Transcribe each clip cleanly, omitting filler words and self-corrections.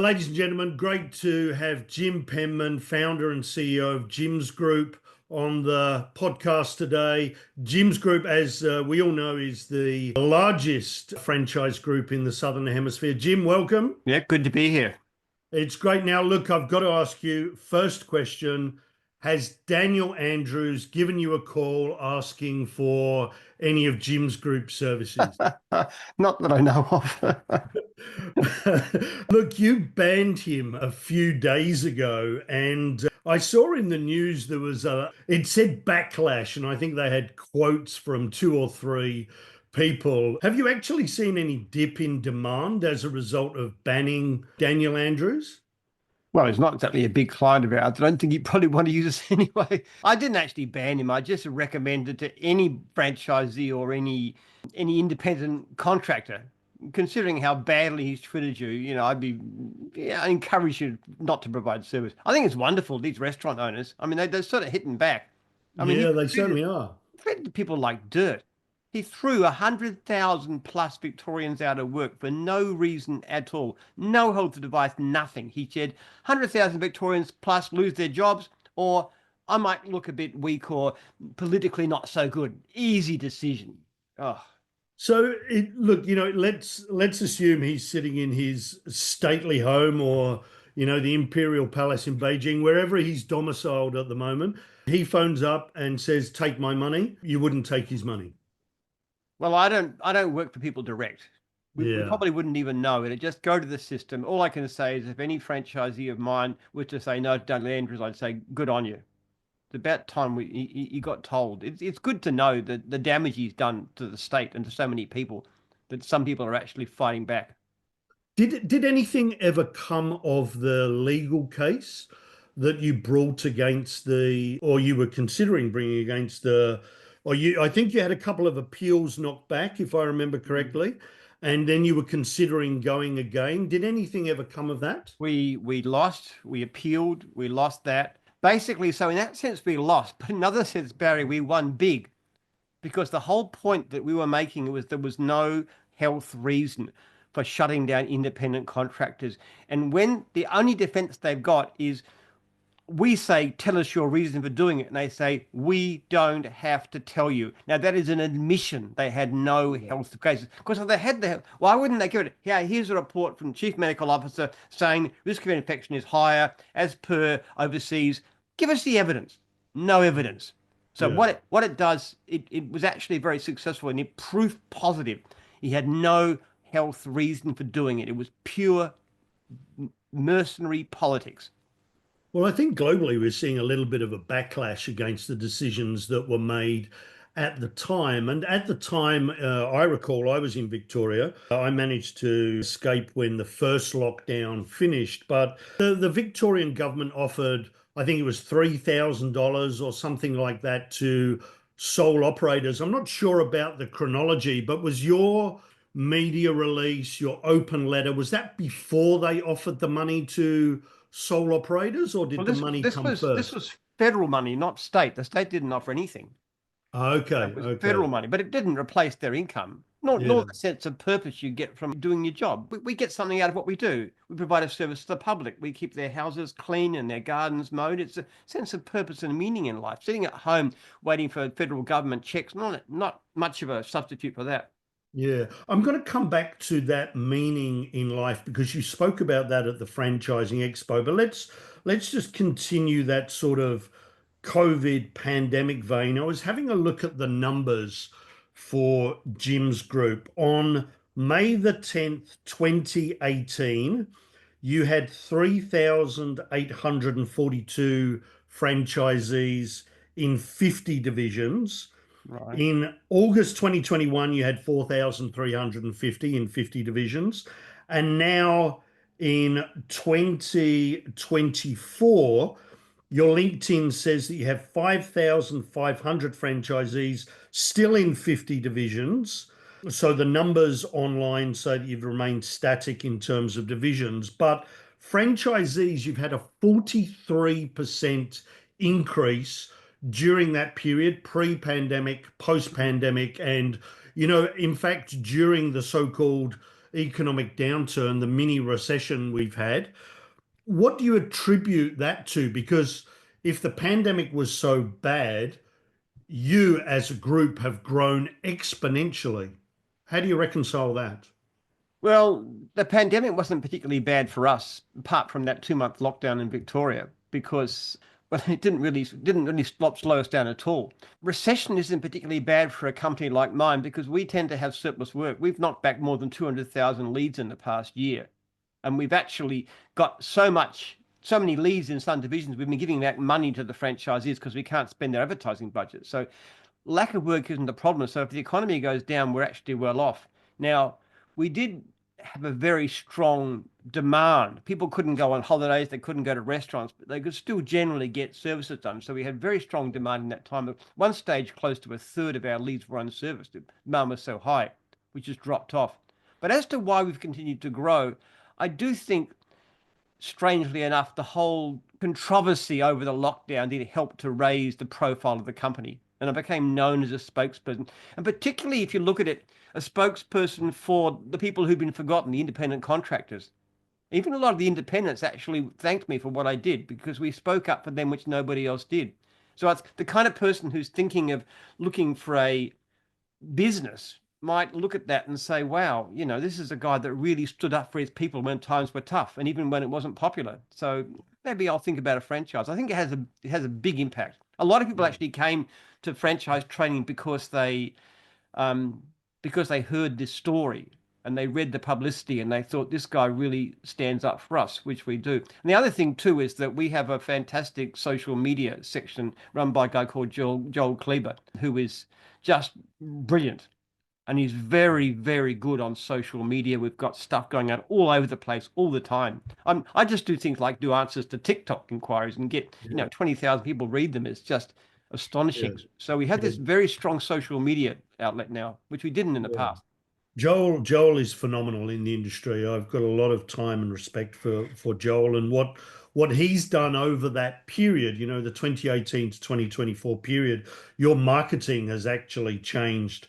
Ladies and gentlemen, great to have Jim Penman, founder and CEO of Jim's Group, on the podcast today. Jim's Group, as we all know, is the largest franchise group in the Southern Hemisphere. Jim, welcome. Yeah, good to be here. It's great. Now, look, I've got to ask you, first question, has Daniel Andrews given you a call asking for any of Jim's Group services? Not that I know of. Look, you banned him a few days ago, and I saw in the news it said backlash, and I think they had quotes from two or three people. Have you actually seen any dip in demand as a result of banning Daniel Andrews? Well, he's not exactly a big client of ours. I don't think he'd probably want to use us anyway. I didn't actually ban him. I just recommended to any franchisee or any independent contractor, considering how badly he's treated you, I encourage you not to provide service. I think it's wonderful, these restaurant owners. I mean, they're sort of hitting back. I mean, Yeah, they certainly are. treated people like dirt. He threw 100,000 plus Victorians out of work for no reason at all. No hold to device, nothing. He said 100,000 Victorians plus lose their jobs, or I might look a bit weak or politically not so good. Easy decision. Oh, So, look, let's assume he's sitting in his stately home or, the Imperial Palace in Beijing, wherever he's domiciled at the moment. He phones up and says, "Take my money." You wouldn't take his money. well, I don't work for people direct. We Yeah. probably wouldn't even know it. It just go to the system. All I can say is if any franchisee of mine was to say no to Doug Andrews, I'd say good on you. It's about time he got told. It's good to know that the damage he's done to the state and to so many people, that some people are actually fighting back. Did anything ever come of the legal case that you brought against or you were considering bringing against I think you had a couple of appeals knocked back, if I remember correctly, and then you were considering going again. Did anything ever come of that? We lost, we appealed, we lost that. Basically, so in that sense we lost, but in another sense, Barry, we won big because the whole point that we were making was there was no health reason for shutting down independent contractors. And when the only defense they've got is we say, tell us your reason for doing it. And they say, we don't have to tell you. Now, that is an admission. They had no health cases. Because if they had why wouldn't they give it? Yeah, here's a report from the chief medical officer saying risk of infection is higher as per overseas. Give us the evidence. No evidence. So Yeah. what it does, it was actually very successful and it proof positive. He had no health reason for doing it. It was pure mercenary politics. Well, I think globally we're seeing a little bit of a backlash against the decisions that were made at the time. And at the time, I recall I was in Victoria. I managed to escape when the first lockdown finished, but the Victorian government offered, I think it was $3,000 or something like that to sole operators. I'm not sure about the chronology, but was your media release, your open letter, was that before they offered the money to sole operators, or did Well, the this money this come was this first? was federal money, not state. The state didn't offer anything. Okay, It was okay. federal money, but it didn't replace their income, nor Yeah. the sense of purpose you get from doing your job. We get something out of what we do. We provide a service to the public. We keep their houses clean and their gardens mowed. It's a sense of purpose and meaning in life. Sitting at home waiting for federal government checks, not much of a substitute for that. Yeah, I'm going to come back to that meaning in life because you spoke about that at the franchising expo. But let's just continue that sort of COVID pandemic vein. I was having a look at the numbers for Jim's Group on May the 10th, 2018. You had 3,842 franchisees in 50 divisions. Right. In August 2021, you had 4,350 in 50 divisions. And now in 2024, your LinkedIn says that you have 5,500 franchisees still in 50 divisions. So the numbers online say that you've remained static in terms of divisions. But franchisees, you've had a 43% increase during that period, pre-pandemic, post-pandemic, and in fact, during the so-called economic downturn, the mini recession we've had. What do you attribute that to? Because if the pandemic was so bad, you as a group have grown exponentially. How do you reconcile that? Well, the pandemic wasn't particularly bad for us, apart from that 2 month lockdown in Victoria, because well, it didn't really slow us down at all. Recession isn't particularly bad for a company like mine because we tend to have surplus work. We've knocked back more than 200,000 leads in the past year, and we've actually got so many leads in some divisions. We've been giving back money to the franchisees because we can't spend their advertising budget. So lack of work isn't a problem. So if the economy goes down, we're actually well off. Now, we did have a very strong demand. People couldn't go on holidays, they couldn't go to restaurants, but they could still generally get services done. So we had very strong demand in that time. At one stage, close to a third of our leads were unserviced. The demand was so high, which has dropped off. But as to why we've continued to grow, I do think strangely enough, the whole controversy over the lockdown did help to raise the profile of the company. And I became known as a spokesperson. And particularly if you look at it, a spokesperson for the people who've been forgotten, the independent contractors. Even a lot of the independents actually thanked me for what I did because we spoke up for them, which nobody else did. So it's the kind of person who's thinking of looking for a business might look at that and say, wow, this is a guy that really stood up for his people when times were tough and even when it wasn't popular. So maybe I'll think about a franchise. I think it has a big impact. A lot of people actually came to franchise training because they heard this story and they read the publicity and they thought this guy really stands up for us, which we do. And the other thing too is that we have a fantastic social media section run by a guy called Joel Kleber, who is just brilliant. And he's very, very good on social media. We've got stuff going out all over the place all the time. I just do things like do answers to TikTok inquiries and get, 20,000 people read them. It's just Yeah. astonishing. So we have Yeah. this very strong social media outlet now, which we didn't in the Yeah. past. Joel is phenomenal in the industry. I've got a lot of time and respect for Joel and what he's done over that period, the 2018 to 2024 period. Your marketing has actually changed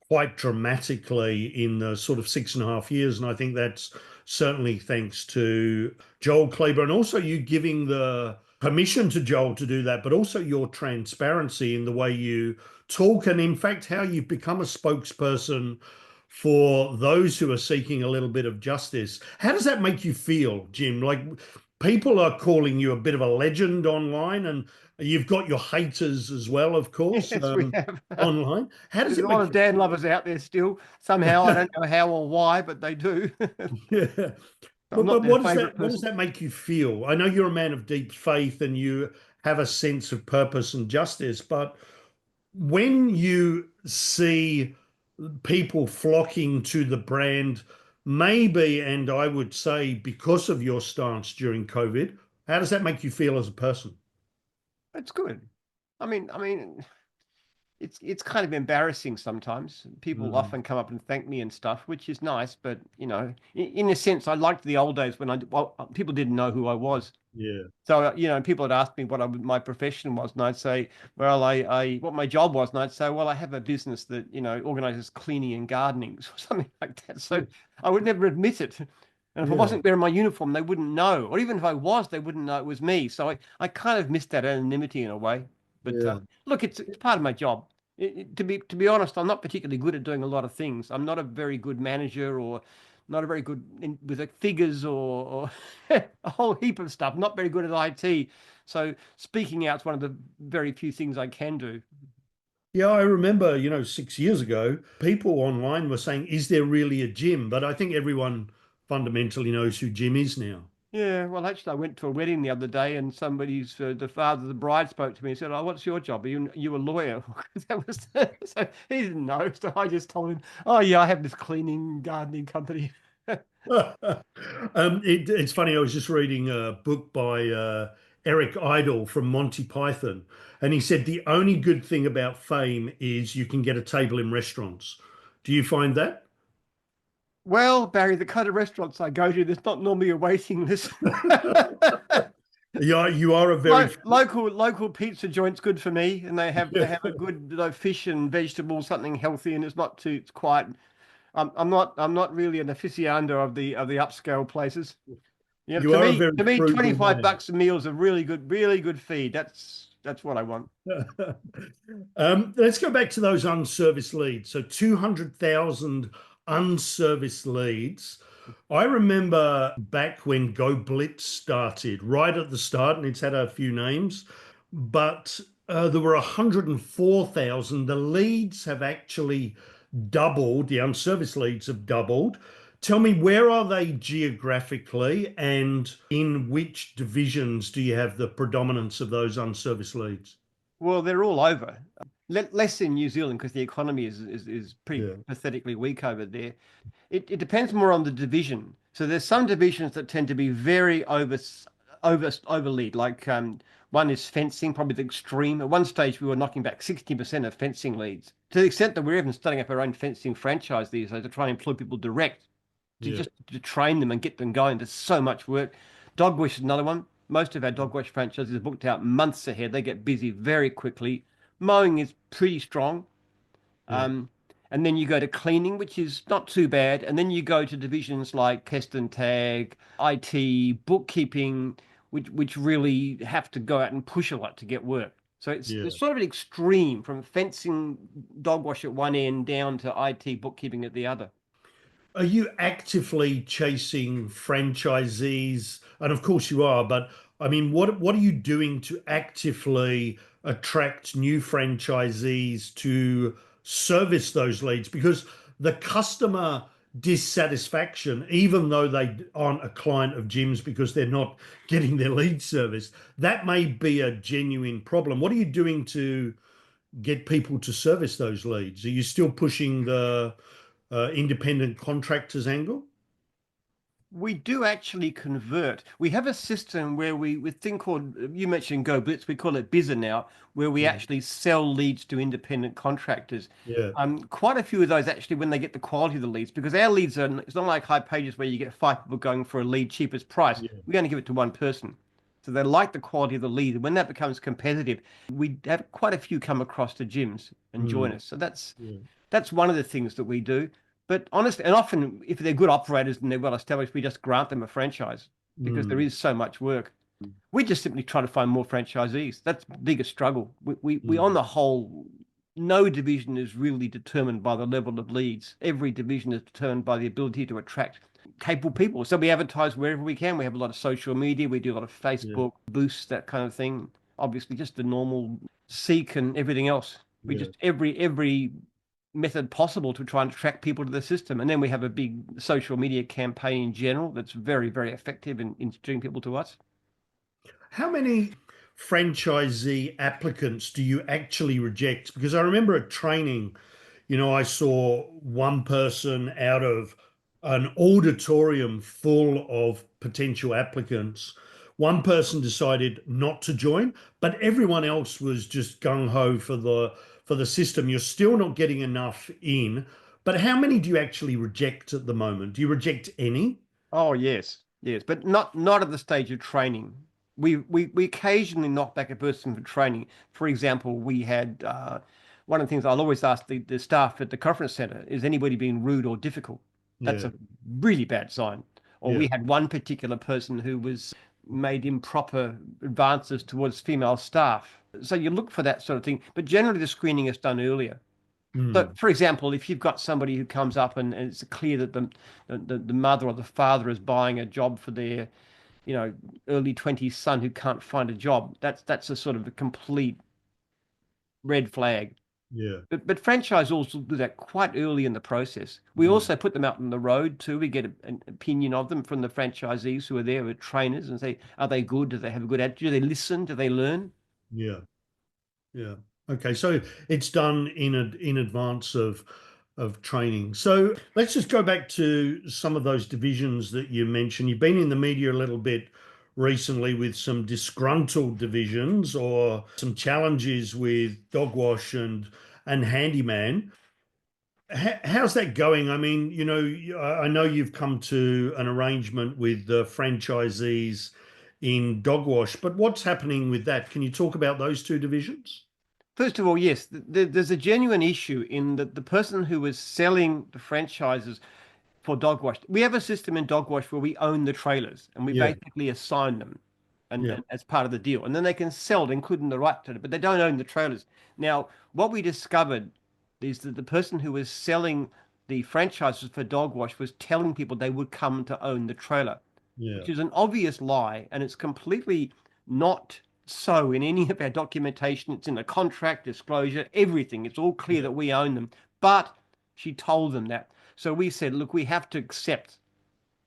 quite dramatically in the sort of 6.5 years. And I think that's certainly thanks to Joel Kleber and also you giving the permission to Joel to do that, but also your transparency in the way you talk and in fact how you've become a spokesperson for those who are seeking a little bit of justice. How does that make you feel, Jim? Like people are calling you a bit of a legend online and you've got your haters as well, of course, Yes, we have. online. How does There's it a lot make of Dan lovers out there still. Somehow, I you don't know how or why, but they do. Yeah. I'm not But their what does favorite that person. make you feel? I know you're a man of deep faith and you have a sense of purpose and justice, but when you see people flocking to the brand, maybe, and I would say because of your stance during COVID, how does that make you feel as a person? It's good. I mean, it's kind of embarrassing sometimes. People Mm, often come up and thank me and stuff, which is nice. But in a sense, I liked the old days when people didn't know who I was. yeah. So people had asked me what my profession was, and I'd say, well, I what my job was, and I'd say, well, I have a business that organizes cleaning and gardening or something like that. So I would never admit it. And if I Yeah. wasn't wearing my uniform, they wouldn't know. Or even if I was, they wouldn't know it was me. So I kind of missed that anonymity in a way. But Yeah. look, it's part of my job. To be honest, I'm not particularly good at doing a lot of things. I'm not a very good manager or not a very good with figures or a whole heap of stuff. Not very good at IT. So speaking out is one of the very few things I can do. Yeah, I remember, 6 years ago, people online were saying, is there really a Jim? But I think everyone fundamentally knows who Jim is now. Yeah, well, actually, I went to a wedding the other day, and the father of the bride spoke to me and said, "Oh, what's your job? Are you a lawyer?" That was so he didn't know. So I just told him, "Oh, yeah, I have this cleaning gardening company." It's funny. I was just reading a book by Eric Idle from Monty Python, and he said the only good thing about fame is you can get a table in restaurants. Do you find that? Well, Barry, the kind of restaurants I go to, there's not normally a waiting list. Yeah, you are a very Local pizza joint's good for me, and they have a good fish and vegetables, something healthy, and it's not too it's quiet. I'm not really an aficionado of the upscale places. You know, You are a very to me, frugal 25 man. bucks a meal is a really good feed. That's what I want. Let's go back to those unserviced leads. So 200,000 unserviced leads. I remember back when Go Blitz started, right at the start, and it's had a few names, but there were 104,000. The leads have actually doubled, the unserviced leads have doubled. Tell me, where are they geographically, and in which divisions do you have the predominance of those unserviced leads? Well, they're all over. Less in New Zealand because the economy is pretty Yeah, pathetically weak over there. It depends more on the division. So there's some divisions that tend to be very over lead. Like one is fencing, probably the extreme. At one stage, we were knocking back 60% of fencing leads to the extent that we're even starting up our own fencing franchise these days to try and employ people direct to yeah, just to train them and get them going. There's so much work. Dog wash is another one. Most of our dog wash franchises are booked out months ahead. They get busy very quickly. Mowing is pretty strong. yeah. Um, and then you go to cleaning, which is not too bad. And then you go to divisions like pest and tag, IT, bookkeeping, which really have to go out and push a lot to get work. So it's Yeah. sort of an extreme from fencing dog wash at one end down to IT bookkeeping at the other. Are you actively chasing franchisees? And of course you are, but I mean, what are you doing to actively attract new franchisees to service those leads? Because the customer dissatisfaction, even though they aren't a client of Jim's because they're not getting their lead serviced, that may be a genuine problem. What are you doing to get people to service those leads? Are you still pushing the independent contractors angle? We do actually convert. We have a system where we thing called, you mentioned Go Blitz, we call it Bizzer now, where we Mm. actually sell leads to independent contractors. Yeah, Quite a few of those actually when they get the quality of the leads, because our leads are, it's not like high pages where you get five people going for a lead cheapest price. yeah, We only give it to one person. So they like the quality of the lead. And when that becomes competitive, we have quite a few come across to gyms and join mm, us. So yeah, that's one of the things that we do. But honestly, and often if they're good operators and they're well established, we just grant them a franchise because there mm, is so much work. We just simply try to find more franchisees. That's the biggest struggle. We on mm, the whole, no division is really determined by the level of leads. Every division is determined by the ability to attract capable people. So we advertise wherever we can. We have a lot of social media. We do a lot of yeah, Facebook boosts, that kind of thing. Obviously, just the normal seek and everything else. We yeah. just every method possible to try and attract people to the system. And then we have a big social media campaign in general that's very effective in drawing people to us. How many franchisee applicants do you actually reject? Because I remember at training, I saw one person out of an auditorium full of potential applicants. One person decided not to join, but everyone else was just gung ho for the system. You're still not getting enough in. But how many do you actually reject at the moment? Do you reject any? Oh yes, yes, but not at the stage of training. We occasionally knock back a person for training. For example, we had one of the things I'll always ask the staff at the conference center is anybody being rude or difficult? That's Yeah, a really bad sign. Or yeah, we had one particular person who was made improper advances towards female staff. So you look for that sort of thing, but generally the screening is done earlier. So, mm, for example, if you've got somebody who comes up and it's clear that the mother or the father is buying a job for their, early 20s son who can't find a job, that's a sort of a complete red flag. yeah, But franchise also do that quite early in the process. We mm, also put them out on the road too. We get an opinion of them from the franchisees who are there with trainers and say, are they good? Do they have a good attitude? Do they listen? Do they learn? yeah. Yeah. Okay. So it's done in advance of training. So let's just go back to some of those divisions that you mentioned. You've been in the media a little bit recently with some disgruntled divisions or some challenges with dog wash and handyman. How's that going? I mean, I know you've come to an arrangement with the franchisees in dog wash, but what's happening with that? Can you talk about those two divisions? First of all, yes, there's a genuine issue in that the person who was selling the franchises for dog wash. We have a system in dog wash where we own the trailers and we Yeah, basically assign them yeah, and as part of the deal. And then they can sell it, including the right to it, but they don't own the trailers. Now, what we discovered is that the person who was selling the franchises for dog wash was telling people they would come to own the trailer, yeah, which is an obvious lie, and it's completely not so in any of our documentation. It's in the contract, disclosure, everything. It's all clear yeah, that we own them. But she told them that. So we said, look, we have to accept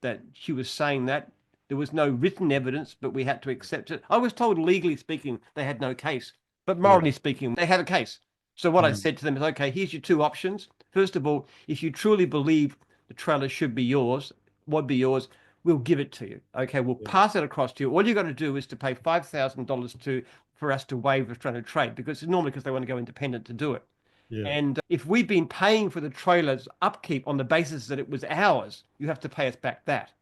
that she was saying that. There was no written evidence, but we had to accept it. I was told, legally speaking, they had no case, but yeah, morally speaking, they had a case. So what I mm, said to them is, okay, here's your two options. First of all, if you truly believe the trailer should be yours, would be yours, we'll give it to you. Okay, we'll yeah, pass it across to you. All you got to do is to pay $5,000 to for us to waive the trailer trade, because it's normally because they want to go independent to do it. yeah, And if we've been paying for the trailer's upkeep on the basis that it was ours, you have to pay us back that.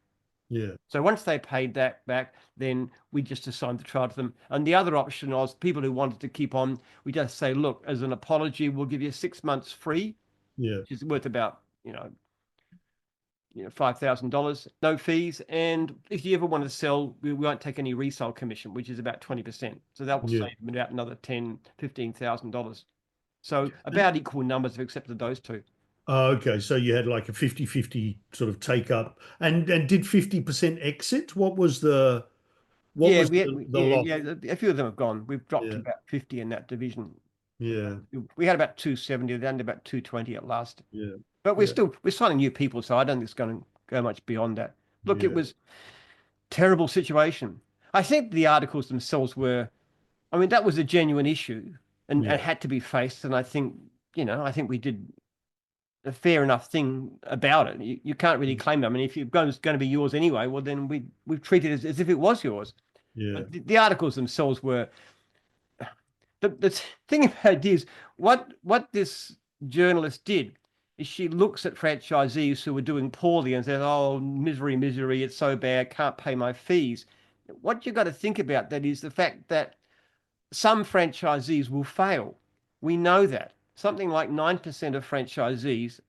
yeah, So once they paid that back, then we just assigned the trailer to them. And the other option was people who wanted to keep on, we just say, look, as an apology, we'll give you 6 months free, yeah, which is worth about, $5,000, no fees. And if you ever want to sell, we won't take any resale commission, which is about 20%. So that will yeah. save them about another $10,000, $15,000. So about equal numbers have accepted those two. Oh, okay, so you had like a 50-50 sort of take up, and did 50% exit? What Yeah, was the yeah, loss? yeah. A few of them have gone. We've dropped to Yeah, about 50 in that division. yeah, We had about 270, down to about 220 at last. yeah, But yeah, we're signing new people, so I don't think it's going to go much beyond that. Look, it yeah, was terrible situation. I think the articles themselves were, I mean, that was a genuine issue and yeah, had to be faced. And I think we did a fair enough thing about it. You can't really claim it. I mean, if you're going to be yours anyway, well, then we've treated it as if it was yours. yeah, But the articles themselves were the thing about it is what this journalist did is she looks at franchisees who are doing poorly and says, "Oh, misery, misery! It's so bad. Can't pay my fees." What you got to think about that is the fact that some franchisees will fail. We know that. Something like 9% of franchisees,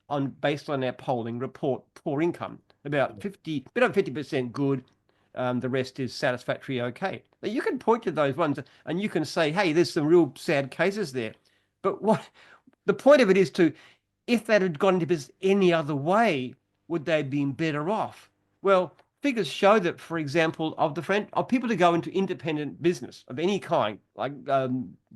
based on our polling, report poor income. About 50, bit over 50% good. The rest is satisfactory, okay. But you can point to those ones and you can say, hey, there's some real sad cases there. But what the point of it is to, if that had gone into business any other way, would they have been better off? Well, figures show that, for example, of people who go into independent business of any kind, like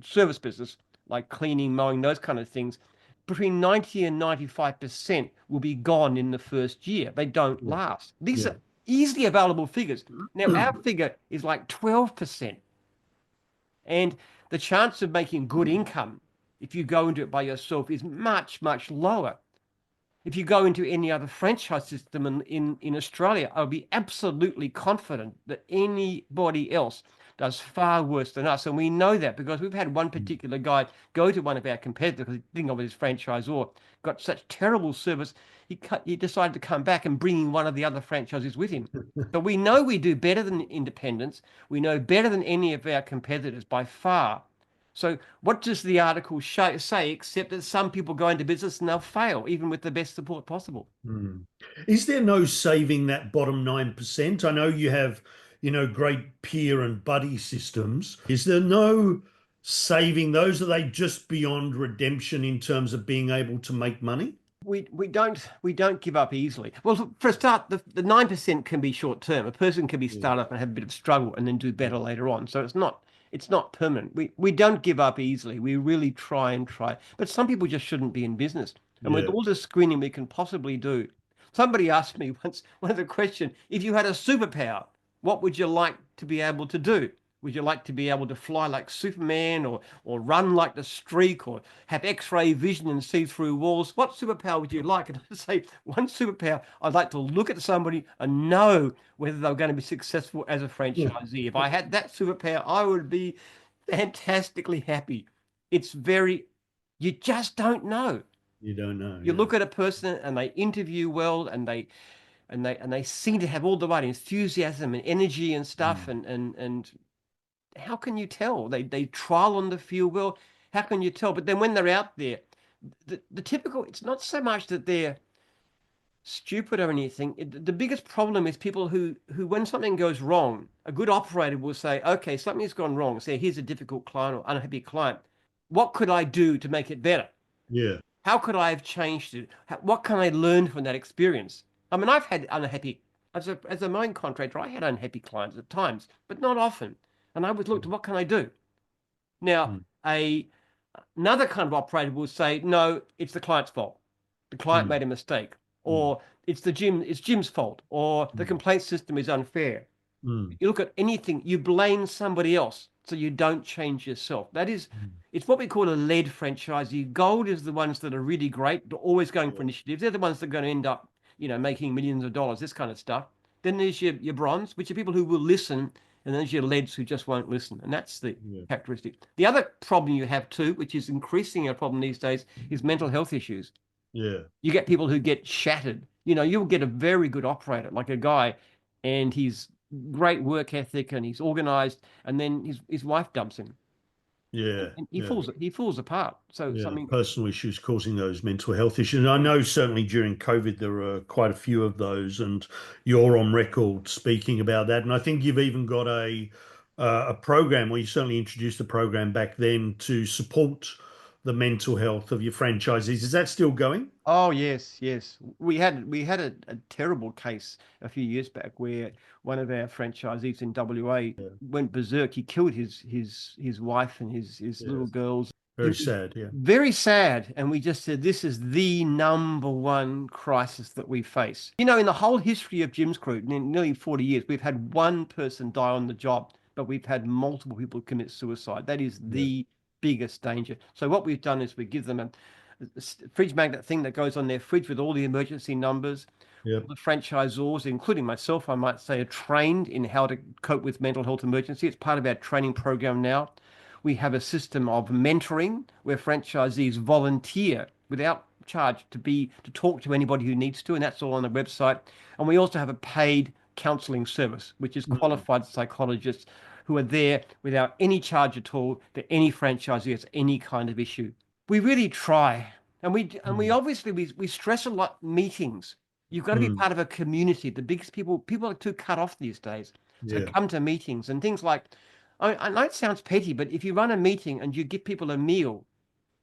service business, like cleaning, mowing, those kind of things, between 90 and 95% will be gone in the first year. They don't yeah, last. These yeah, are easily available figures. Now, our figure is like 12%. And the chance of making good income if you go into it by yourself is much, much lower. If you go into any other franchise system in Australia, I'll be absolutely confident that anybody else does far worse than us. And we know that because we've had one particular guy go to one of our competitors because he didn't know his franchisor, got such terrible service, he decided to come back and bring in one of the other franchises with him. But we know we do better than independents. We know better than any of our competitors by far. So what does the article say except that some people go into business and they'll fail, even with the best support possible? Hmm. Is there no saving that bottom 9%? I know you have, great peer and buddy systems. Is there no saving those? Are they just beyond redemption in terms of being able to make money? We don't give up easily. Well, for a start, the 9% can be short term. A person can be Yeah, start up and have a bit of struggle and then do yeah, better later on. So it's not permanent. We don't give up easily. We really try and try. But some people just shouldn't be in business. And with yeah, all the screening we can possibly do, somebody asked me once one of the question, if you had a superpower, what would you like to be able to do? Would you like to be able to fly like Superman or run like the Streak or have X-ray vision and see through walls? What superpower would you like? And I say one superpower, I'd like to look at somebody and know whether they're going to be successful as a yeah. franchisee. If I had that superpower, I would be fantastically happy. It's very, you just don't know. You don't know, You yeah. look at a person and they interview well and they seem to have all the right enthusiasm and energy and stuff Mm. and how can you tell? They trial on the field well. How can you tell? But then when they're out there, the typical, it's not so much that they're stupid or anything. The biggest problem is people who when something goes wrong, a good operator will say, okay, something's gone wrong. Say, here's a difficult client or unhappy client. What could I do to make it better? Yeah. How could I have changed it? What can I learn from that experience? I mean, I've had unhappy, as a mine contractor, I had unhappy clients at times, but not often. And I would look to what can I do? Now, Mm, another kind of operator will say, no, it's the client's fault. The client mm, made a mistake, mm, or it's Jim's fault, or the mm, complaint system is unfair. mm, You look at anything, you blame somebody else, so you don't change yourself. That is, mm. it's what we call a lead franchisee. Gold is the ones that are really great, they're always going for Yeah. initiatives. They're the ones that are going to end up, making millions of dollars, this kind of stuff. Then there's your bronze, which are people who will listen, and then there's your leads who just won't listen. And that's the Yeah. characteristic. The other problem you have too, which is increasing a problem these days, is mental health issues. Yeah. You get people who get shattered. You'll get a very good operator, like a guy, and he's great work ethic and he's organized, and then his wife dumps him, Yeah. and he Yeah. falls apart. So Yeah, something. personal issues causing those mental health issues. And I know certainly during COVID there were quite a few of those, and you're on record speaking about that. And I think you've even got a program, or you certainly introduced a program back then to support the mental health of your franchisees. Is that still going? Oh yes, yes. We had a terrible case a few years back where one of our franchisees in WA Yeah. went berserk. He killed his wife and his little Yes. girls. Very It was sad. Yeah. very sad, and we just said this is the number one crisis that we face. In the whole history of Jim's Crew, in nearly 40 years, we've had one person die on the job, but we've had multiple people commit suicide. That is Yeah. the biggest danger. So what we've done is we give them a fridge magnet thing that goes on their fridge with all the emergency numbers. All Yep. the franchisors, including myself, I might say, are trained in how to cope with mental health emergency. It's part of our training program now. We have a system of mentoring where franchisees volunteer without charge to talk to anybody who needs to, and that's all on the website. And we also have a paid counseling service, which is Mm. qualified psychologists who are there without any charge at all for any franchisee has any kind of issue. We really try, and we Mm. obviously we stress a lot meetings. You've got to be Mm. part of a community. The biggest people are too cut off these days. So Yeah. come to meetings and things like, I know it sounds petty, but if you run a meeting and you give people a meal,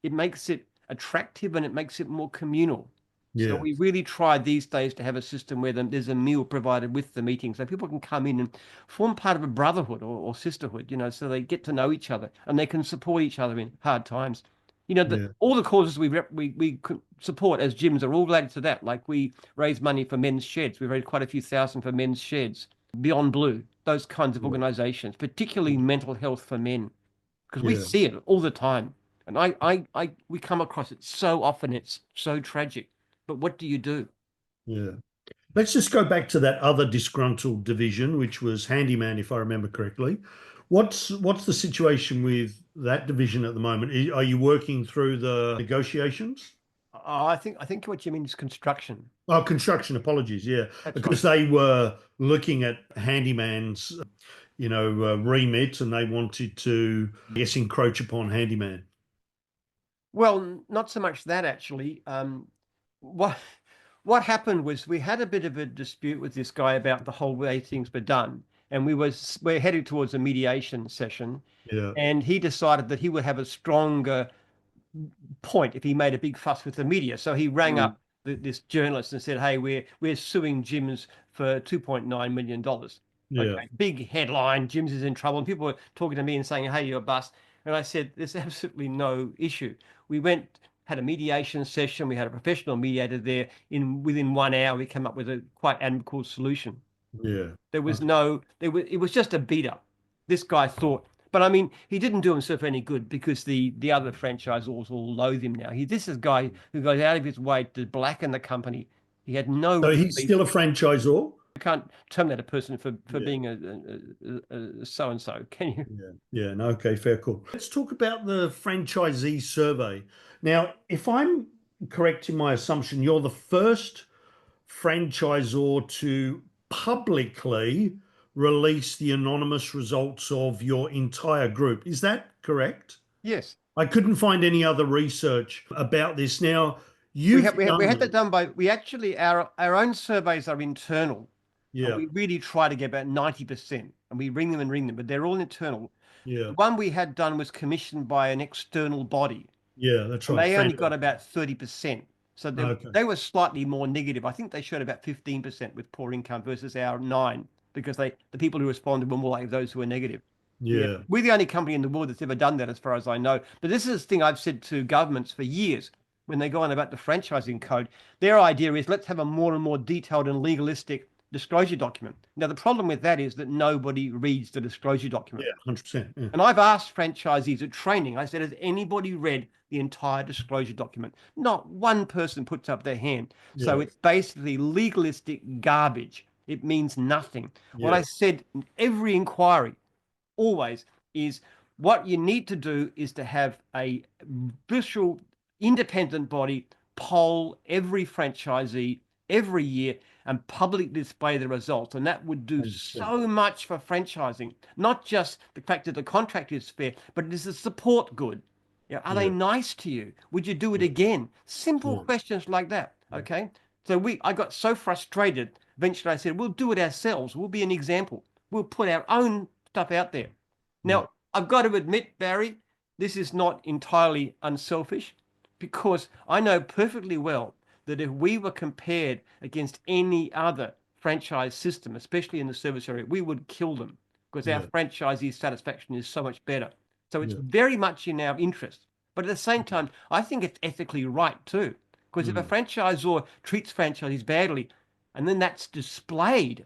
it makes it attractive and it makes it more communal. So Yeah. we really try these days to have a system where there's a meal provided with the meeting so people can come in and form part of a brotherhood or sisterhood, so they get to know each other and they can support each other in hard times. Yeah. All the causes we support as gyms are all related to that. Like we raise money for men's sheds. We raised quite a few thousand for men's sheds. Beyond Blue, those kinds of Yeah. organizations, particularly mental health for men, because we Yeah. see it all the time. And we come across it so often. It's so tragic. But what do you do? Yeah. Let's just go back to that other disgruntled division, which was handyman, if I remember correctly. What's the situation with that division at the moment? Are you working through the negotiations? I think what you mean is construction. Oh, construction, apologies, yeah, That's right. because they were looking at handyman's, remit, and they wanted to, I guess, encroach upon handyman. Well, not so much that actually. What what happened was we had a bit of a dispute with this guy about the whole way things were done, and we're headed towards a mediation session, Yeah. and he decided that he would have a stronger point if he made a big fuss with the media. So he rang Mm. up this journalist and said, "Hey, we're suing Jim's for $2.9 million." Yeah. Okay, big headline. Jim's is in trouble, and people were talking to me and saying, "Hey, you're a bust." And I said, "There's absolutely no issue." We went. Had a mediation session. We had a professional mediator there. Within 1 hour, we came up with a quite amicable solution. Yeah. There was Okay. no, there was, it was just a beat up. This guy thought, but I mean, he didn't do himself any good because the other franchisors all loathe him now. This is a guy who goes out of his way to blacken the company. He had So no he's beef. still a franchisor? You can't terminate a person for Yeah. being a so and so, can you? Yeah. Yeah. No, okay, fair, cool. Let's talk about the franchisee survey. Now, if I'm correct in my assumption, you're the first franchisor to publicly release the anonymous results of your entire group. Is that correct? Yes. I couldn't find any other research about this. Now, We you've have we done had that it. done by we actually our own surveys are internal, and Yeah, we really try to get about 90%, and we ring them, but they're all internal. yeah, The one we had done was commissioned by an external body, yeah, that's and right. they only Friend. got about 30%. So Okay. they were slightly more negative. I think they showed about 15% with poor income versus our 9, because the people who responded were more like those who were negative. Yeah, Yeah, we're the only company in the world that's ever done that, as far as I know. But this is the thing I've said to governments for years when they go on about the franchising code. Their idea is let's have a more and more detailed and legalistic disclosure document. Now, the problem with that is that nobody reads the disclosure document. yeah, 100%. Yeah, And I've asked franchisees at training, I said, has anybody read the entire disclosure document? Not one person puts up their hand. So yeah, it's basically legalistic garbage. It means nothing. What yeah, I said in every inquiry always is what you need to do is to have a visual independent body poll every franchisee every year and publicly display the results. And that would do 100%. so much for franchising, not just the fact that the contract is fair, but it is a support good. Yeah, are they Yeah, nice to you? Would you do it yeah, again? Simple yeah, questions like that. yeah, Okay. So I got so frustrated. Eventually I said, we'll do it ourselves. We'll be an example. We'll put our own stuff out there. yeah, Now, I've got to admit, Barry, this is not entirely unselfish, because I know perfectly well that if we were compared against any other franchise system, especially in the service area, we would kill them, because our yeah, franchisee satisfaction is so much better. So it's yeah. very much in our interest. But at the same time, I think it's ethically right too. Because if a Mm, franchisor treats franchisees badly, and then that's displayed,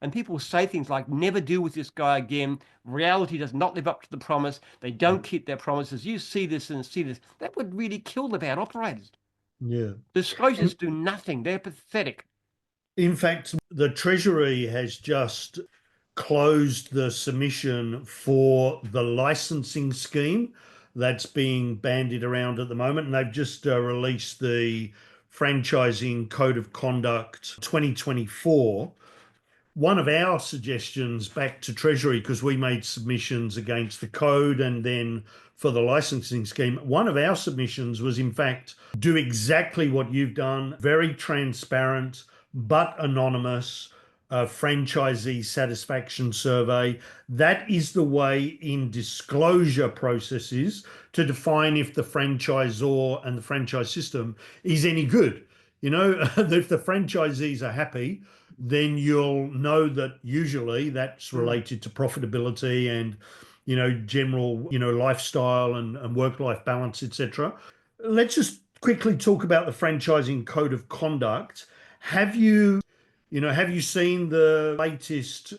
and people say things like, never deal with this guy again. Reality does not live up to the promise. They don't keep their promises. You see this and see this. That would really kill the bad operators. yeah. Disclosures do nothing. They're pathetic. In fact, the Treasury has just closed the submission for the licensing scheme that's being bandied around at the moment. And they've just released the Franchising Code of Conduct 2024. One of our suggestions back to Treasury, because we made submissions against the code and then for the licensing scheme, one of our submissions was, in fact, do exactly what you've done, very transparent but anonymous. Franchisee satisfaction survey. That is the way in disclosure processes to define if the franchisor and the franchise system is any good. You know, if the franchisees are happy, then you'll know that usually that's Mm. related to profitability and general lifestyle and work-life balance, etc. Let's just quickly talk about the franchising code of conduct. Have you seen the latest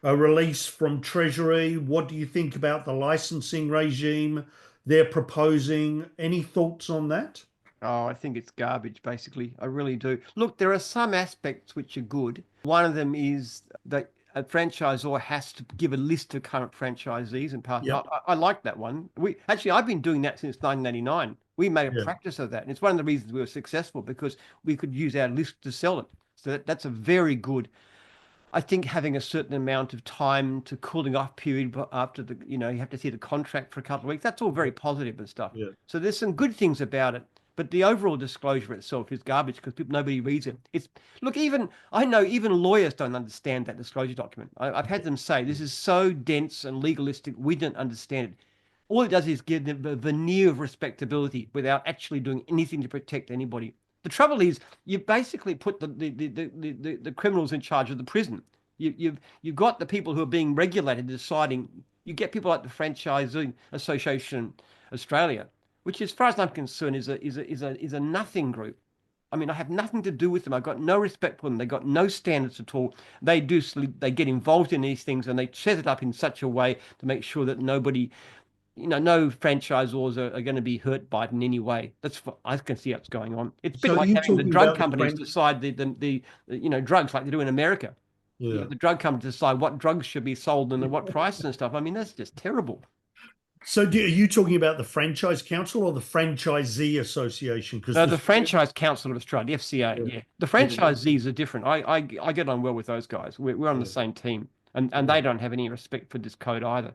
release from Treasury? What do you think about the licensing regime they're proposing? Any thoughts on that? Oh, I think it's garbage, basically. I really do. Look, there are some aspects which are good. One of them is that a franchisor has to give a list of current franchisees and partners. Yep. I like that one. I've been doing that since 1989. We made a Yeah. practice of that, and it's one of the reasons we were successful, because we could use our list to sell it. So that's a very good. I think having a certain amount of time to cooling off period after you have to see the contract for a couple of weeks. That's all very positive and stuff. Yeah. So there's some good things about it, but the overall disclosure itself is garbage, because nobody reads it. Look, I know even lawyers don't understand that disclosure document. I've had them say this is so dense and legalistic, we don't understand it. All it does is give them a veneer of respectability without actually doing anything to protect anybody. The trouble is, you basically put the criminals in charge of the prison. You've got the people who are being regulated deciding. You get people like the Franchising Association Australia, which, as far as I'm concerned, is a nothing group. I mean, I have nothing to do with them. I've got no respect for them. They've got no standards at all. They get involved in these things, and they set it up in such a way to make sure that nobody, no franchisors are going to be hurt by it in any way. I can see what's going on. It's a bit So are like you having the talking drug about the companies French? decide drugs like they do in America. You Yeah. have the drug companies decide what drugs should be sold and at what price and stuff. I mean, that's just terrible. So are you talking about the Franchise Council or the Franchisee Association? Because The Franchise Council of Australia, the FCA, yeah, yeah. The yeah, franchisees are different. I get on well with those guys. We're on the yeah. same team, and Yeah. they don't have any respect for this code either.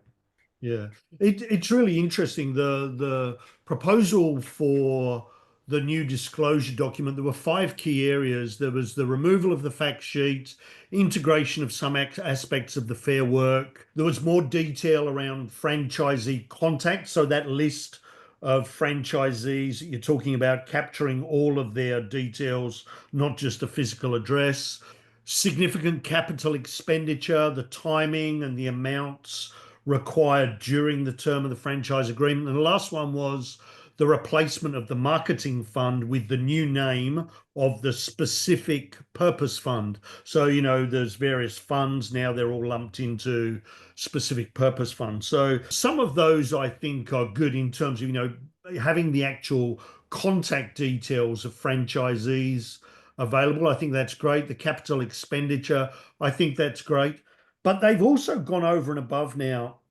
Yeah, it's really interesting. The proposal for the new disclosure document, there were five key areas. There was the removal of the fact sheet, integration of some aspects of the Fair Work. There was more detail around franchisee contact. So that list of franchisees, you're talking about capturing all of their details, not just a physical address. Significant capital expenditure, the timing and the amounts required during the term of the franchise agreement. And the last one was the replacement of the marketing fund with the new name of the specific purpose fund. So, there's various funds now, they're all lumped into specific purpose funds. So, some of those I think are good in terms of, having the actual contact details of franchisees available. I think that's great. The capital expenditure, I think that's great. But they've also gone over and above now,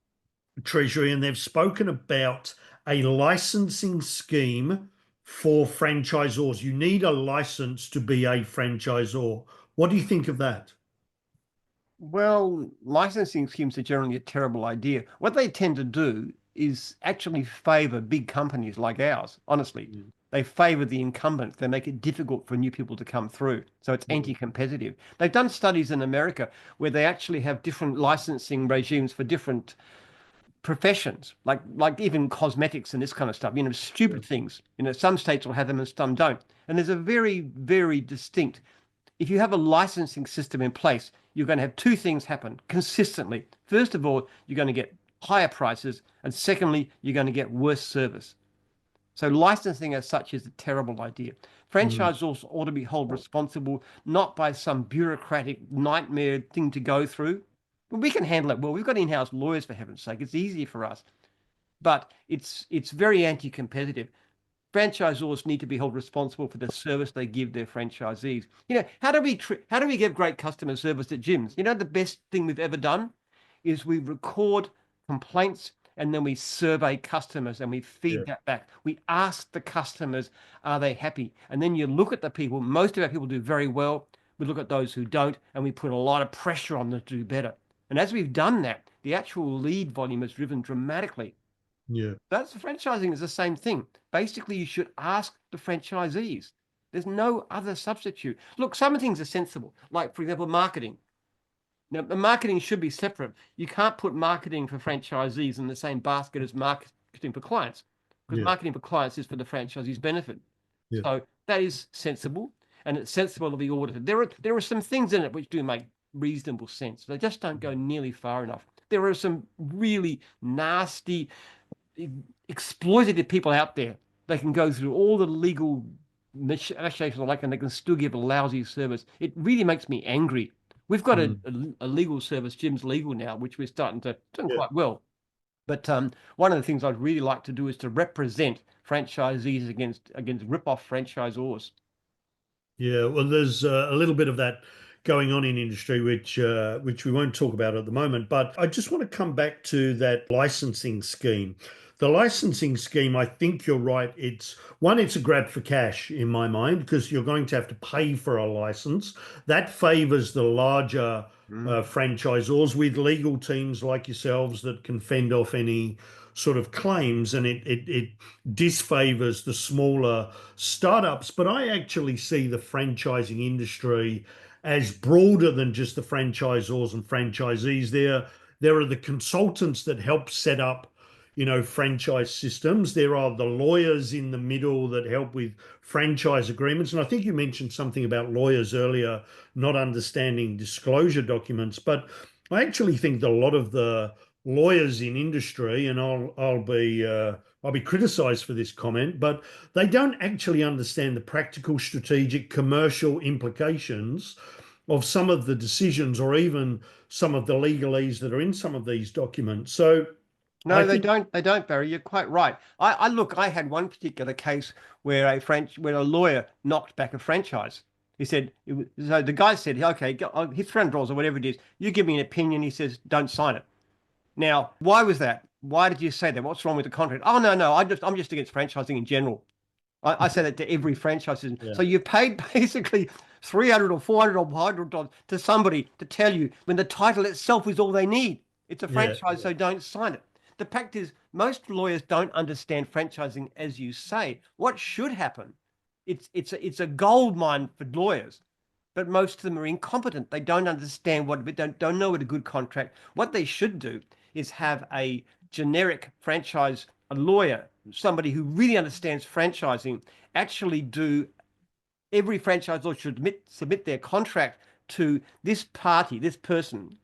Treasury, and they've spoken about a licensing scheme for franchisors. You need a license to be a franchisor. What do you think of that? Well, licensing schemes are generally a terrible idea. What they tend to do is actually favor big companies like ours, honestly. Mm. They favor the incumbents. They make it difficult for new people to come through. So it's Yeah, anti-competitive. They've done studies in America where they actually have different licensing regimes for different professions, like even cosmetics and this kind of stuff, yeah, stupid things. Some states will have them and some don't. And there's a very, very distinct, if you have a licensing system in place, you're going to have two things happen consistently. First of all, you're going to get higher prices, and secondly, you're going to get worse service. So licensing as such is a terrible idea. mm, Franchisors ought to be held responsible, not by some bureaucratic nightmare thing to go through. We can handle it well. We've got in-house lawyers, for heaven's sake. It's easy for us. But it's very anti-competitive. Franchisors need to be held responsible for the service they give their franchisees. How do we give great customer service at gyms? The best thing we've ever done is we record complaints and then we survey customers and we yeah, feed that back. We ask the customers, are they happy? And then you look at the people. Most of our people do very well. We look at those who don't, and we put a lot of pressure on them to do better. And as we've done that, the actual lead volume has driven dramatically. yeah, That's franchising is the same thing. Basically, you should ask the franchisees. There's no other substitute. Look, some things are sensible, like, for example, marketing. Now, the marketing should be separate. You can't put marketing for franchisees in the same basket as marketing for clients, because yeah, marketing for clients is for the franchisee's benefit. yeah, So that is sensible, and it's sensible to be audited. There are some things in it which do make reasonable sense. They just don't go nearly far enough. There are some really nasty, exploitative people out there. They can go through all the legal machinations like, and they can still give a lousy service. It really makes me angry. We've got a, mm, a, a legal service, Jim's Legal now, which we're starting to do yeah. quite well. But one of the things I'd really like to do is to represent franchisees against rip-off franchisors. Yeah, well, there's a little bit of that going on in industry, which we won't talk about at the moment. But I just want to come back to that licensing scheme. The licensing scheme, I think you're right. It's a grab for cash in my mind because you're going to have to pay for a license. That favors the larger Mm. franchisors with legal teams like yourselves that can fend off any sort of claims, and it disfavors the smaller startups. But I actually see the franchising industry as broader than just the franchisors and franchisees. There are the consultants that help set up, franchise systems. There are the lawyers in the middle that help with franchise agreements. And I think you mentioned something about lawyers earlier, not understanding disclosure documents. But I actually think that a lot of the lawyers in industry, and I'll be criticised for this comment, but they don't actually understand the practical, strategic, commercial implications of some of the decisions or even some of the legalese that are in some of these documents. So I No, they think, don't. They don't, Barry. You're quite right. I look. I had one particular case where a lawyer knocked back a franchise. He said, so the guy said, okay, his friend draws or whatever it is. You give me an opinion. He says, don't sign it. Now, why was that? Why did you say that? What's wrong with the contract? Oh, no, no. I'm just against franchising in general. I say that to every franchise. yeah, So you paid basically 300 or 400 or $500 to somebody to tell you when the title itself is all they need. It's a yeah, franchise, so don't sign it. the fact is, most lawyers don't understand franchising, as you say. What should happen? It's a gold mine for lawyers, but most of them are incompetent. They don't understand they don't know what a good contract. What they should do is have a generic franchise, a lawyer, somebody who really understands franchising, actually do. Every franchisor should submit their contract to this party, this person,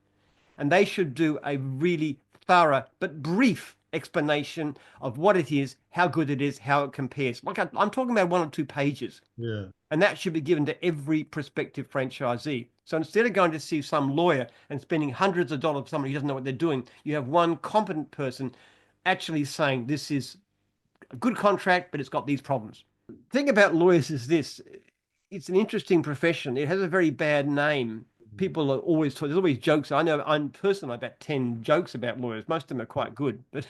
and they should do a really thorough but brief explanation of what it is, how good it is, how it compares. Like I'm talking about 1 or 2 pages, Yeah. and that should be given to every prospective franchisee. So instead of going to see some lawyer and spending hundreds of dollars for somebody who doesn't know what they're doing, you have one competent person actually saying this is a good contract, but it's got these problems. The thing about lawyers is this: it's an interesting profession. It has a very bad name. People are always there's always jokes. I know I'm personally about 10 jokes about lawyers. Most of them are quite good, but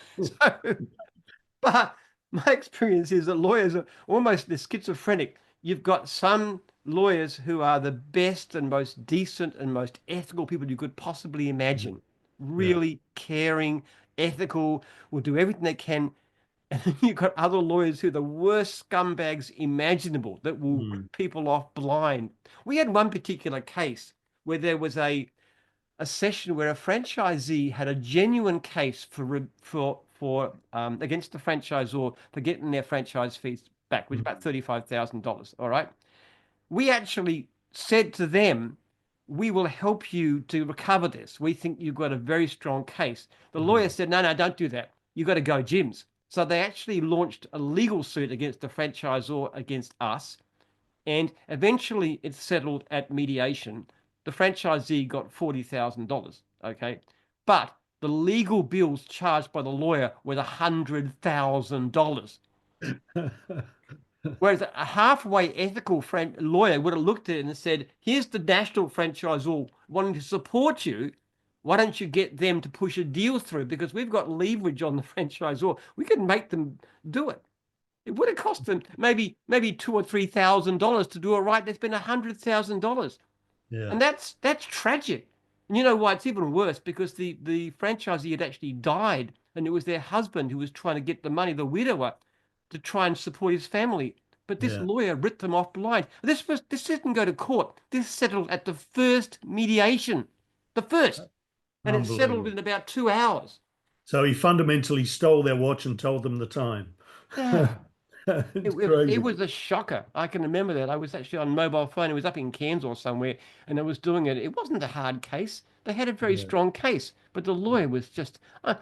but my experience is that lawyers are almost they're schizophrenic. You've got some lawyers who are the best and most decent and most ethical people you could possibly imagine. Yeah. Really caring, ethical, will do everything they can. And then you've got other lawyers who are the worst scumbags imaginable that will Mm. rip people off blind. We had one particular case where there was a session where a franchisee had a genuine case for against the franchisor for getting their franchise fees back, which is about $35,000. All right. We actually said to them, we will help you to recover this. We think you've got a very strong case. The lawyer said, no, don't do that. You've got to go, Jim's. So they actually launched a legal suit against the franchisor against us. And eventually it settled at mediation. The franchisee got $40,000. Okay. But the legal bills charged by the lawyer were $100,000. Whereas a halfway ethical lawyer would have looked at it and said, here's the national franchisor wanting to support you. Why don't you get them to push a deal through? Because we've got leverage on the franchisor. We can make them do it. It would have cost them maybe $2,000 or $3,000 to do it right. They spent $100,000. Yeah. And that's tragic. And you know why it's even worse? Because the franchisee had actually died, and it was their husband who was trying to get the money, the widower, to try and support his family. But this Yeah. lawyer ripped them off blind. This didn't go to court. This settled at the first mediation, the first, and it settled Unbelievable. in about 2 hours. So he fundamentally stole their watch and told them the time. It, It's it, it crazy. was a shocker. I can remember that. I was actually on mobile phone. It was up in Cairns or somewhere, and I was doing it. It wasn't a hard case. They had a very Yeah. strong case, but the lawyer was just. I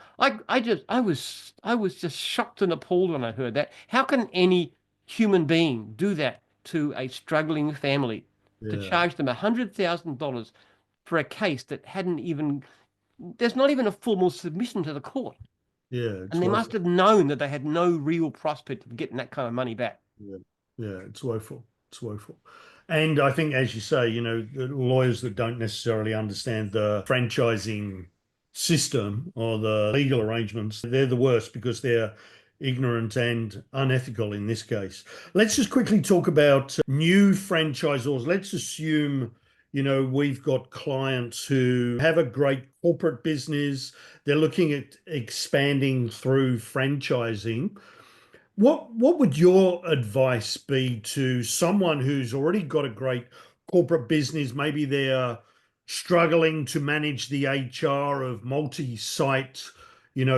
was just shocked and appalled when I heard that. How can any human being do that to a struggling family? To Yeah. charge them $100,000 for a case that hadn't even. There's not even a formal submission to the court. Yeah. And It's they must woeful. have known that they had no real prospect of getting that kind of money back. Yeah. Yeah. It's woeful. It's woeful. And I think, as you say, the lawyers that don't necessarily understand the franchising system or the legal arrangements, they're the worst because they're ignorant and unethical in this case. Let's just quickly talk about new franchisors. Let's assume, we've got clients who have a great corporate business. They're looking at expanding through franchising. What would your advice be to someone who's already got a great corporate business? Maybe they're struggling to manage the HR of multi-site,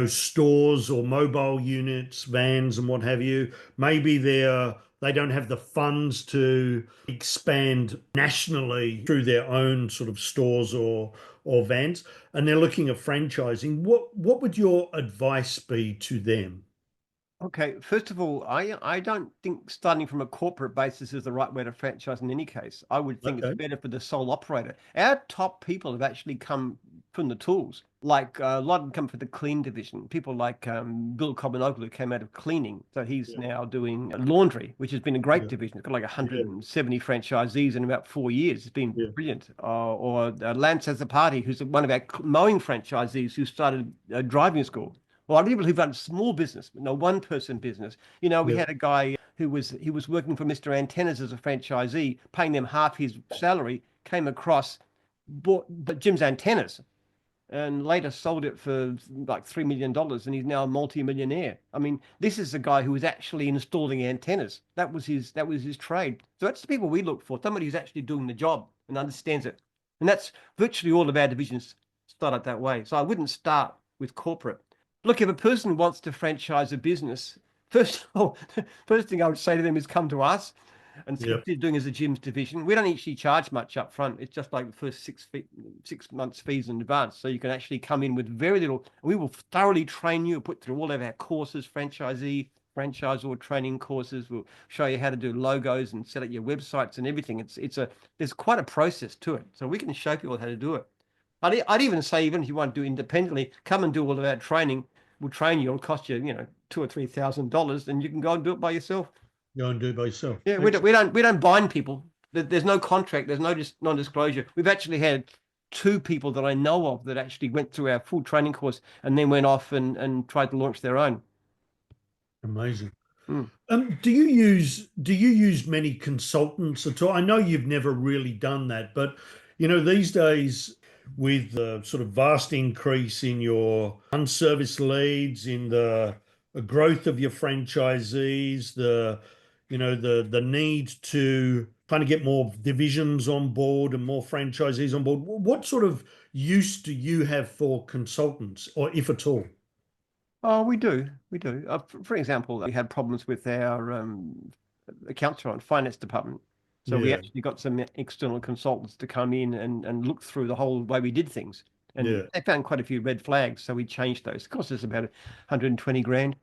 stores or mobile units, vans and what have you. Maybe they don't have the funds to expand nationally through their own sort of stores or vans, and they're looking at franchising. What would your advice be to them? Okay, first of all, I don't think starting from a corporate basis is the right way to franchise in any case. I would think it's Okay. better for the sole operator. Our top people have actually come from the tools. Like a lot of them come from the clean division. People like Bill Cobanoglu came out of cleaning. So he's Yeah. now doing laundry, which has been a great Yeah. division. It's got like Yeah. 170 franchisees in about 4 years. It's been Yeah. brilliant. Or Lance Party, who's one of our mowing franchisees who started driving school. A lot of people who've run small business, no one-person business. We Yeah. had a guy who was working for Mr. Antennas as a franchisee, paying them half his salary, came across, bought Jim's Antennas, and later sold it for like $3 million, and he's now a multi-millionaire. I mean, this is a guy who was actually installing antennas. That was his trade. So that's the people we look for, somebody who's actually doing the job and understands it. And that's virtually all of our divisions started that way. So I wouldn't start with corporate. Look, if a person wants to franchise a business, first of all, first thing I would say to them is come to us and see what Yep. they're doing as a gyms division. We don't actually charge much up front. It's just like the first 6 months fees in advance. So you can actually come in with very little. We will thoroughly train you, put through all of our courses, franchisor training courses. We'll show you how to do logos and set up your websites and everything. There's quite a process to it. So we can show people how to do it. I'd even say, even if you want to do it independently, come and do all of our training. We'll train you. It'll cost you, $2,000 or $3,000, and you can go and do it by yourself. Go and do it by yourself. Yeah, we don't bind people. There's no contract. There's no non-disclosure. We've actually had two people that I know of that actually went through our full training course and then went off and tried to launch their own. Amazing. Mm. Do you use many consultants at all? I know you've never really done that, but these days with the sort of vast increase in your unserviced leads, in the growth of your franchisees, the need to kind of get more divisions on board and more franchisees on board, what sort of use do you have for consultants, or if at all? Oh, we do. We do. For example, we had problems with our accounts and finance department. So we Yeah, actually got some external consultants to come in and look through the whole way we did things. And yeah, they found quite a few red flags. So we changed those. It cost us about 120 grand.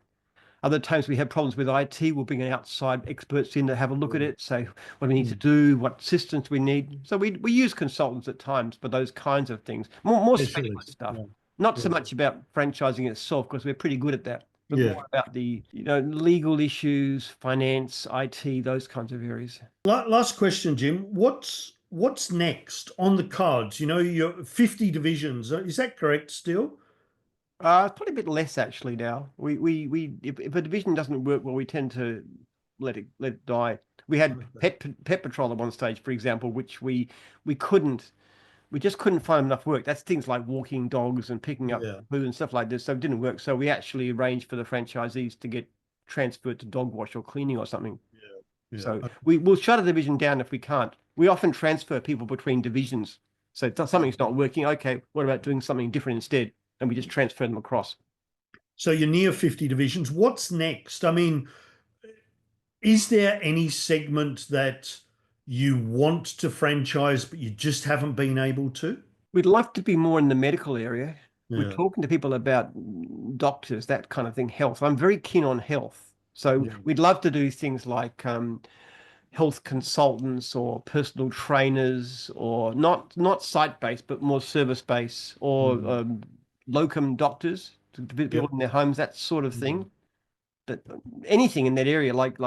Other times we have problems with IT. We'll bring in outside experts in to have a look at yeah. it, say what we need to Mm. do, what systems we need. So we use consultants at times for those kinds of things. More specialist Specialist. stuff. Yeah, Not so yeah, much about franchising itself, because we're pretty good at that, but yeah. more about the legal issues, finance, IT, those kinds of areas. Last question, Jim. What's next on the cards? You're 50 divisions. Is that correct still? It's probably a bit less actually now. If a division doesn't work well, we tend to let it die. We had Okay. pet patrol at one stage, for example, which we couldn't we just couldn't find enough work. That's things like walking dogs and picking up Yeah, food and stuff like this. So it didn't work. So we actually arranged for the franchisees to get transferred to dog wash or cleaning or something. yeah, yeah. So we will shut a division down if we can't. We often transfer people between divisions. So if something's not working, okay, what about doing something different instead? And we just transfer them across. So you're near 50 divisions. What's next? I mean, is there any segment that you want to franchise, but you just haven't been able to? We'd love to be more in the medical area. We're Yeah, talking to people about doctors, that kind of thing, health. I'm very keen on health. So yeah, we'd love to do things like health consultants or personal trainers, or not site-based, but more service-based, or mm, locum doctors to people yep, in their homes, that sort of mm, thing. That anything in that area, like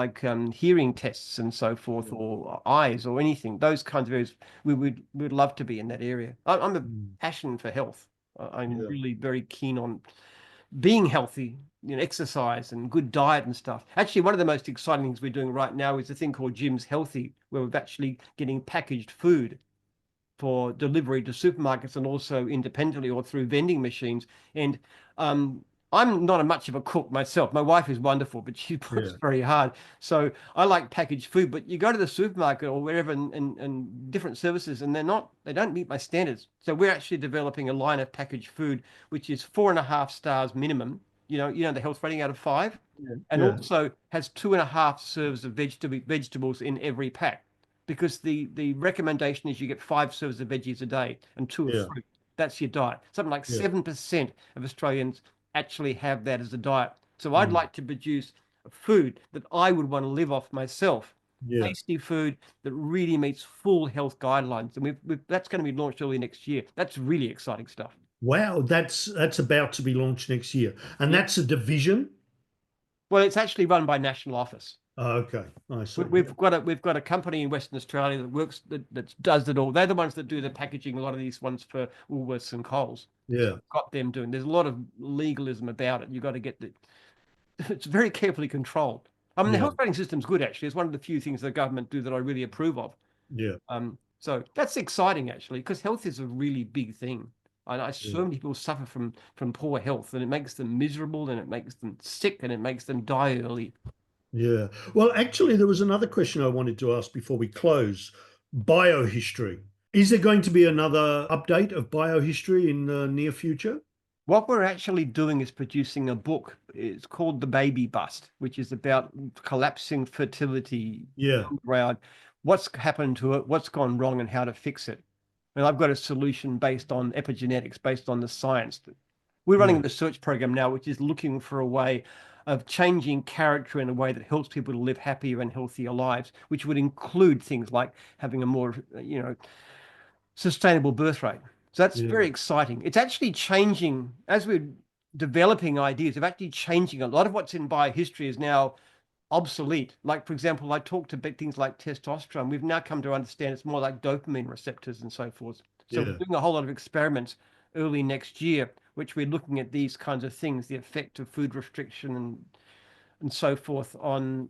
hearing tests and so forth, yeah, or eyes, or anything, those kinds of areas, we would love to be in that area. I'm a mm, passion for health. I'm yeah, really very keen on being healthy, exercise and good diet and stuff. Actually, one of the most exciting things we're doing right now is a thing called Jim's Healthy, where we're actually getting packaged food for delivery to supermarkets and also independently or through vending machines. And I'm not a much of a cook myself. My wife is wonderful, but she works yeah, very hard. So I like packaged food, but you go to the supermarket or wherever, and different services, and they don't meet my standards. So we're actually developing a line of packaged food, which is 4.5 stars minimum. The health rating out of 5, yeah, and yeah, also has 2.5 serves of vegetables in every pack, because the recommendation is you get 5 serves of veggies a day and 2 of yeah, fruit. That's your diet. Something like yeah, 7% of Australians actually have that as a diet. So I'd mm, like to produce a food that I would want to live off myself. yeah. Tasty food that really meets full health guidelines. And that's going to be launched early next year. That's really exciting stuff. Wow, that's about to be launched next year, and Yeah. that's a division. Well, it's actually run by National Office. Oh, okay, I see. We've got a company in Western Australia that does it all. They're the ones that do the packaging. A lot of these ones for Woolworths and Coles. So Yeah, we've got them doing. There's a lot of legalism about it. You've got to get the. It's very carefully controlled. I mean, the yeah, health rating system's good actually. It's one of the few things the government do that I really approve of. yeah. So that's exciting actually, because health is a really big thing. So many people suffer from poor health, and it makes them miserable, and it makes them sick, and it makes them die early. Yeah. Well, actually, there was another question I wanted to ask before we close. Biohistory. Is there going to be another update of biohistory in the near future? What we're actually doing is producing a book. It's called The Baby Bust, which is about collapsing fertility Yeah. around what's happened to it, what's gone wrong, and how to fix it. And I've got a solution based on epigenetics, based on the science. We're running a Yeah. research program now, which is looking for a way of changing character in a way that helps people to live happier and healthier lives, which would include things like having a more, sustainable birth rate. So that's very Yeah. exciting. It's actually changing as we're developing ideas of actually changing. A lot of what's in biohistory is now obsolete. Like, for example, I talked about things like testosterone. We've now come to understand it's more like dopamine receptors and so forth. So we're Yeah. doing a whole lot of experiments early next year, which we're looking at these kinds of things, the effect of food restriction and so forth on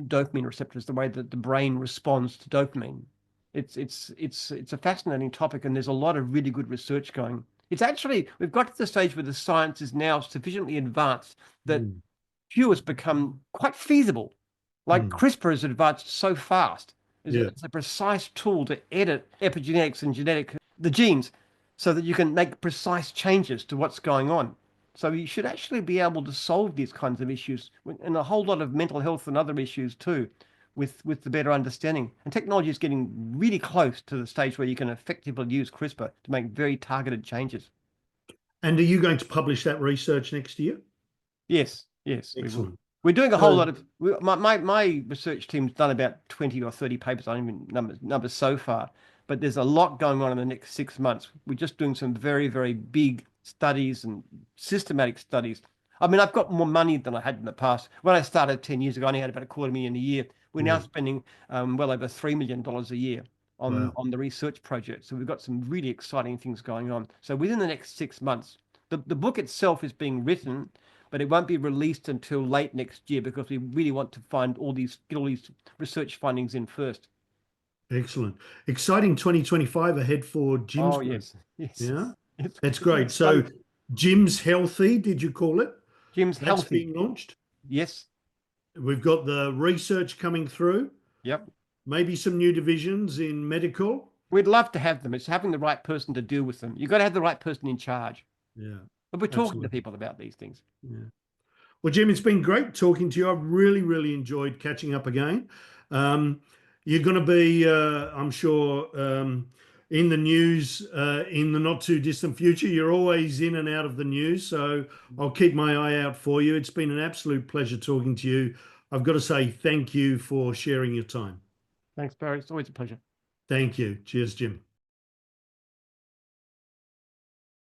dopamine receptors, the way that the brain responds to dopamine. It's a fascinating topic, and there's a lot of really good research going. It's actually we've got to the stage where the science is now sufficiently advanced that Mm. cures become quite feasible. Like Mm. CRISPR has advanced so fast. Yeah. It's a precise tool to edit epigenetics and the genes so that you can make precise changes to what's going on. So you should actually be able to solve these kinds of issues and a whole lot of mental health and other issues too with the better understanding. And technology is getting really close to the stage where you can effectively use CRISPR to make very targeted changes. And are you going to publish that research next year? Yes, yes, we will. Excellent. We're doing a whole So, lot of my research team's done about 20 or 30 papers. I don't even numbers so far, but there's a lot going on in the next 6 months. We're just doing some very, very big studies and systematic studies. I mean, I've got more money than I had in the past. When I started 10 years ago, I only had about $250,000 a year. We're now yeah. spending well over $3 million a year Wow. on the research project. So we've got some really exciting things going on. So within the next 6 months, the book itself is being written, but it won't be released until late next year because we really want to get all these research findings in first. Excellent. Exciting 2025 ahead for Jim's Oh, group. yes. Yes. Yeah. That's It's great. So exciting. Jim's Healthy, did you call it? Jim's That's healthy. being launched. Yes. We've got the research coming through, Yep. maybe some new divisions in medical. We'd love to have them. It's having the right person to deal with them. You've got to have the right person in charge. Yeah, But we're talking to absolutely. people about these things. Yeah. Well, Jim, it's been great talking to you. I've really, really enjoyed catching up again. Um, you're going to be, I'm sure, in the news in the not too distant future. You're always in and out of the news, so I'll keep my eye out for you. It's been an absolute pleasure talking to you. I've got to say thank you for sharing your time. Thanks, Barry. It's always a pleasure. Thank you. Cheers, Jim.